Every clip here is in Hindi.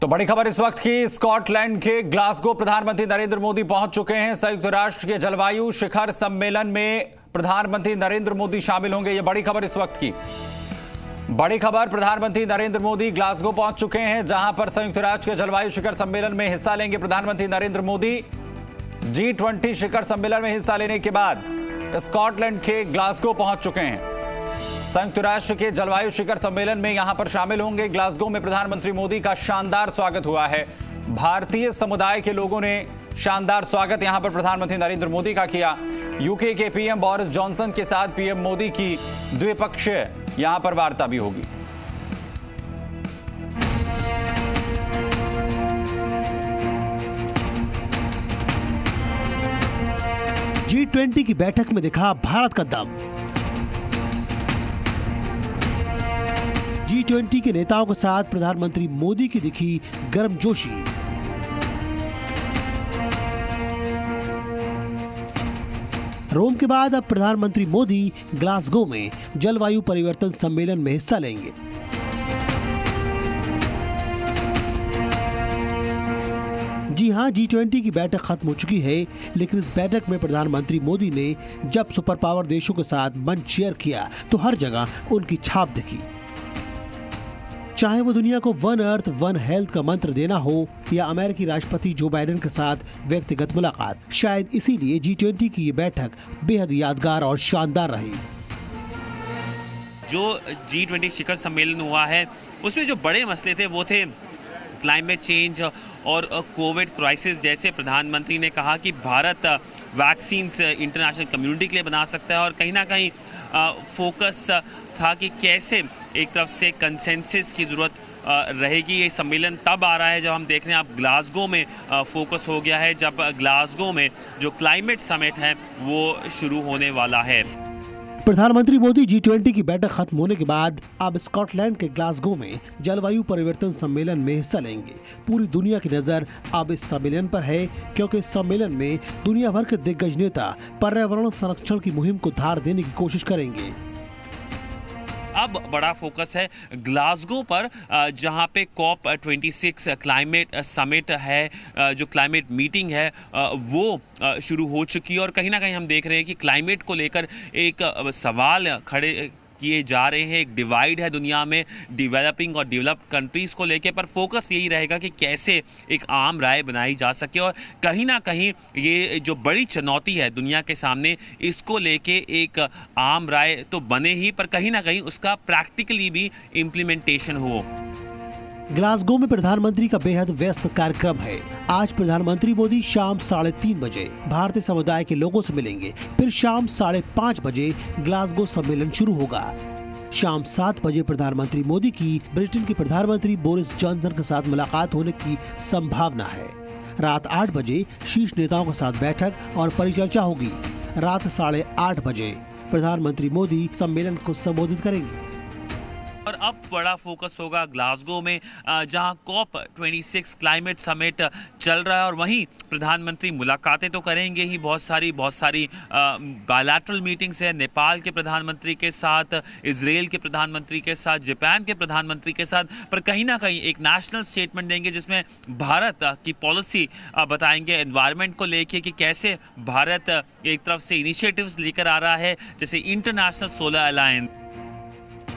तो बड़ी खबर इस वक्त की, स्कॉटलैंड के ग्लासगो प्रधानमंत्री नरेंद्र मोदी पहुंच चुके हैं। संयुक्त राष्ट्र के जलवायु शिखर सम्मेलन में प्रधानमंत्री नरेंद्र मोदी शामिल होंगे। यह बड़ी खबर इस वक्त की। बड़ी खबर, प्रधानमंत्री नरेंद्र मोदी ग्लासगो पहुंच चुके हैं, जहां पर संयुक्त राष्ट्र के जलवायु शिखर सम्मेलन में हिस्सा लेंगे। प्रधानमंत्री नरेंद्र मोदी G20 शिखर सम्मेलन में हिस्सा लेने के बाद स्कॉटलैंड के ग्लासगो पहुंच चुके हैं। संयुक्त राष्ट्र के जलवायु शिखर सम्मेलन में यहां पर शामिल होंगे। ग्लासगो में प्रधानमंत्री मोदी का शानदार स्वागत हुआ है। भारतीय समुदाय के लोगों ने शानदार स्वागत यहां पर प्रधानमंत्री नरेंद्र मोदी का किया। यूके के पीएम बोरिस जॉनसन के साथ पीएम मोदी की द्विपक्षीय यहां पर वार्ता भी होगी। G20 की बैठक में दिखा भारत का दम। G20 के नेताओं के साथ प्रधानमंत्री मोदी की दिखी गर्मजोशी। रोम के बाद अब प्रधानमंत्री मोदी ग्लासगो में जलवायु परिवर्तन सम्मेलन में हिस्सा लेंगे। जी हां, G20 की बैठक खत्म हो चुकी है, लेकिन इस बैठक में प्रधानमंत्री मोदी ने जब सुपर पावर देशों के साथ मंच शेयर किया तो हर जगह उनकी छाप दिखी। चाहे वो दुनिया को वन अर्थ वन हेल्थ का मंत्र देना हो या अमेरिकी राष्ट्रपति जो बाइडेन के साथ व्यक्तिगत मुलाकात, शायद इसीलिए G20 की ये बैठक बेहद यादगार और शानदार रही। जो G20 शिखर सम्मेलन हुआ है उसमें जो बड़े मसले थे वो थे क्लाइमेट चेंज और कोविड क्राइसिस। जैसे प्रधानमंत्री ने कहा कि भारत वैक्सीन्स इंटरनेशनल कम्युनिटी के लिए बना सकता है, और कहीं ना कहीं फोकस था कि कैसे एक तरफ से कंसेंसस की ज़रूरत रहेगी। ये सम्मेलन तब आ रहा है जब हम देख रहे हैं अब ग्लासगो में फोकस हो गया है, जब ग्लासगो में जो क्लाइमेट समिट है वो शुरू होने वाला है। प्रधानमंत्री मोदी G20 की बैठक खत्म होने के बाद अब स्कॉटलैंड के ग्लासगो में जलवायु परिवर्तन सम्मेलन में हिस्सा लेंगे। पूरी दुनिया की नजर अब इस सम्मेलन पर है, क्योंकि इस सम्मेलन में दुनिया भर के दिग्गज नेता पर्यावरण संरक्षण की मुहिम को धार देने की कोशिश करेंगे। अब बड़ा फोकस है ग्लासगो पर, जहां पे COP26 क्लाइमेट समिट है, जो क्लाइमेट मीटिंग है वो शुरू हो चुकी है। और कहीं ना कहीं हम देख रहे हैं कि क्लाइमेट को लेकर एक सवाल खड़े किए जा रहे हैं। एक डिवाइड है दुनिया में डेवलपिंग और डेवलप्ड कंट्रीज़ को लेकर, पर फोकस यही रहेगा कि कैसे एक आम राय बनाई जा सके। और कहीं ना कहीं ये जो बड़ी चुनौती है दुनिया के सामने, इसको लेके एक आम राय तो बने ही, पर कहीं ना कहीं उसका प्रैक्टिकली भी इम्प्लीमेंटेशन हो। ग्लासगो में प्रधानमंत्री का बेहद व्यस्त कार्यक्रम है। आज प्रधानमंत्री मोदी शाम 3:30 बजे भारतीय समुदाय के लोगों से मिलेंगे। फिर शाम 5:30 बजे ग्लासगो सम्मेलन शुरू होगा। शाम 7 बजे प्रधानमंत्री मोदी की ब्रिटेन के प्रधानमंत्री बोरिस जॉनसन के साथ मुलाकात होने की संभावना है। रात 8 बजे शीर्ष नेताओं के साथ बैठक और परिचर्चा होगी। रात 8:30 बजे प्रधानमंत्री मोदी सम्मेलन को संबोधित करेंगे। और अब बड़ा फोकस होगा ग्लासगो में, जहां COP26 क्लाइमेट समिट चल रहा है, और वहीं प्रधानमंत्री मुलाकातें तो करेंगे ही, बहुत सारी बायलैटरल मीटिंग्स है नेपाल के प्रधानमंत्री के साथ, इजराइल के प्रधानमंत्री के साथ, जापान के प्रधानमंत्री के साथ, पर कहीं ना कहीं एक नेशनल स्टेटमेंट देंगे जिसमें भारत की पॉलिसी बताएंगे एनवायरनमेंट को लेके कि कैसे भारत एक तरफ से इनिशिएटिव्स लेकर आ रहा है, जैसे इंटरनेशनल सोलर अलायंस।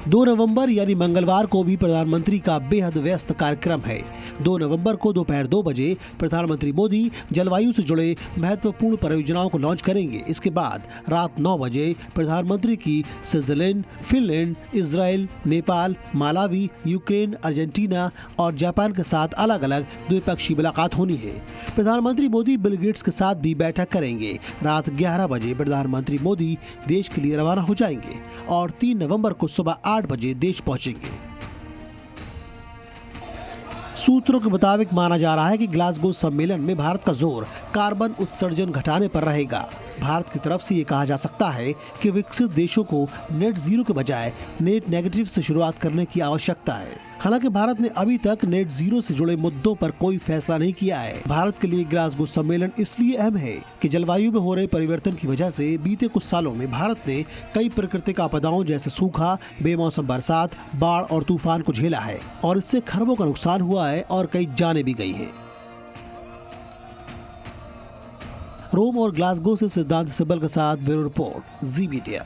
2 नवंबर यानी मंगलवार को भी प्रधानमंत्री का बेहद व्यस्त कार्यक्रम है। 2 नवंबर को दोपहर 2 बजे प्रधानमंत्री मोदी जलवायु से जुड़े महत्वपूर्ण परियोजनाओं को लॉन्च करेंगे। इसके बाद रात 9 बजे प्रधानमंत्री की Switzerland, Finland, Israel, Nepal, Malawi, Ukraine, Argentina और जापान के साथ अलग अलग द्विपक्षीय मुलाकात होनी है। प्रधानमंत्री मोदी बिल गेट्स के साथ भी बैठक करेंगे। रात 11 बजे प्रधानमंत्री मोदी देश के लिए रवाना हो जाएंगे और 3 नवंबर को सुबह 8 बजे देश पहुंचेंगे। सूत्रों के मुताबिक माना जा रहा है कि ग्लासगो सम्मेलन में भारत का जोर कार्बन उत्सर्जन घटाने पर रहेगा। भारत की तरफ से ये कहा जा सकता है कि विकसित देशों को नेट जीरो के बजाय नेट नेगेटिव से शुरुआत करने की आवश्यकता है। हालांकि भारत ने अभी तक नेट जीरो से जुड़े मुद्दों पर कोई फैसला नहीं किया है। भारत के लिए ग्लासगो सम्मेलन इसलिए अहम है कि जलवायु में हो रहे परिवर्तन की वजह से बीते कुछ सालों में भारत ने कई प्राकृतिक आपदाओं जैसे सूखा, बेमौसम बरसात, बाढ़ और तूफान को झेला है और इससे खरबों का नुकसान हुआ है और कई जानें भी गई हैं। रोम और ग्लासगो से सिद्धांत सिब्बल के साथ ब्यूरो रिपोर्ट, जी मीडिया।